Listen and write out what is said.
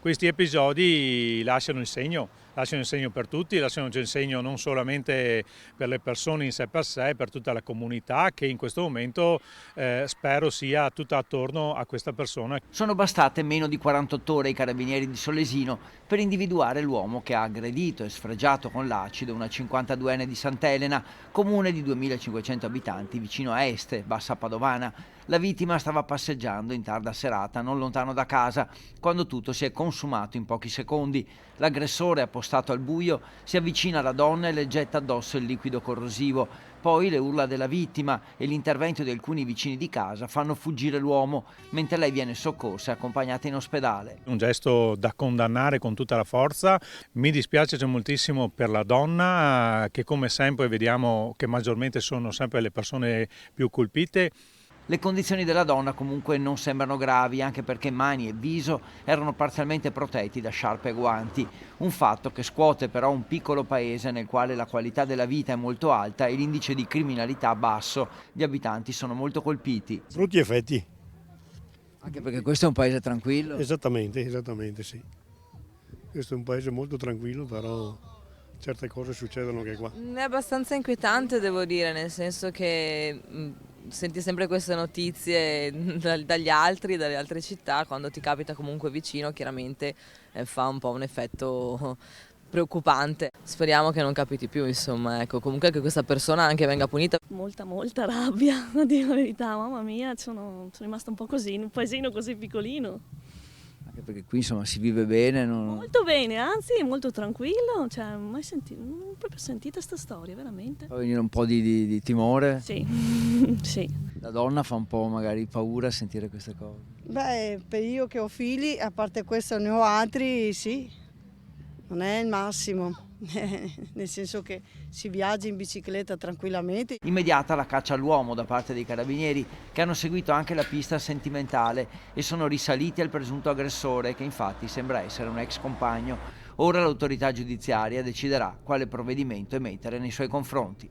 Questi episodi lasciano il segno per tutti, lasciano il segno non solamente per le persone in sé per sé, per tutta la comunità che in questo momento spero sia tutta attorno a questa persona. Sono bastate meno di 48 ore ai carabinieri di Solesino per individuare l'uomo che ha aggredito e sfregiato con l'acido una 52enne di Sant'Elena, comune di 2500 abitanti vicino a Este, Bassa Padovana. La vittima stava passeggiando in tarda serata non lontano da casa quando tutto si è consumato in pochi secondi. L'aggressore, appostato al buio, si avvicina alla donna e le getta addosso il liquido corrosivo. Poi le urla della vittima e l'intervento di alcuni vicini di casa fanno fuggire l'uomo, mentre lei viene soccorsa e accompagnata in ospedale. Un gesto da condannare con tutta la forza. Mi dispiace moltissimo per la donna, che come sempre vediamo che maggiormente sono sempre le persone più colpite. Le condizioni della donna comunque non sembrano gravi, anche perché mani e viso erano parzialmente protetti da sciarpe e guanti, un fatto che scuote però un piccolo paese nel quale la qualità della vita è molto alta e l'indice di criminalità basso. Gli abitanti sono molto colpiti. Brutti effetti. Anche perché questo è un paese tranquillo. Esattamente sì. Questo è un paese molto tranquillo, però certe cose succedono anche qua. È abbastanza inquietante, devo dire, nel senso che senti sempre queste notizie dagli altri, dalle altre città, quando ti capita comunque vicino chiaramente fa un po' un effetto preoccupante. Speriamo che non capiti più, insomma, ecco, comunque che questa persona anche venga punita. Molta rabbia, a dire la verità, mamma mia, sono rimasta un po' così, in un paesino così piccolino. Anche perché qui insomma si vive bene. Molto bene, anzi molto tranquillo, cioè mai sentito, non ho proprio sentita sta storia, veramente. Fa venire un po' di timore. Sì, sì. La donna fa un po' magari paura a sentire queste cose. Beh, per io che ho figli, a parte questo ne ho altri, sì, non è il massimo. Nel senso che si viaggia in bicicletta tranquillamente. Immediata la caccia all'uomo da parte dei carabinieri, che hanno seguito anche la pista sentimentale e sono risaliti al presunto aggressore, che infatti sembra essere un ex compagno. Ora l'autorità giudiziaria deciderà quale provvedimento emettere nei suoi confronti.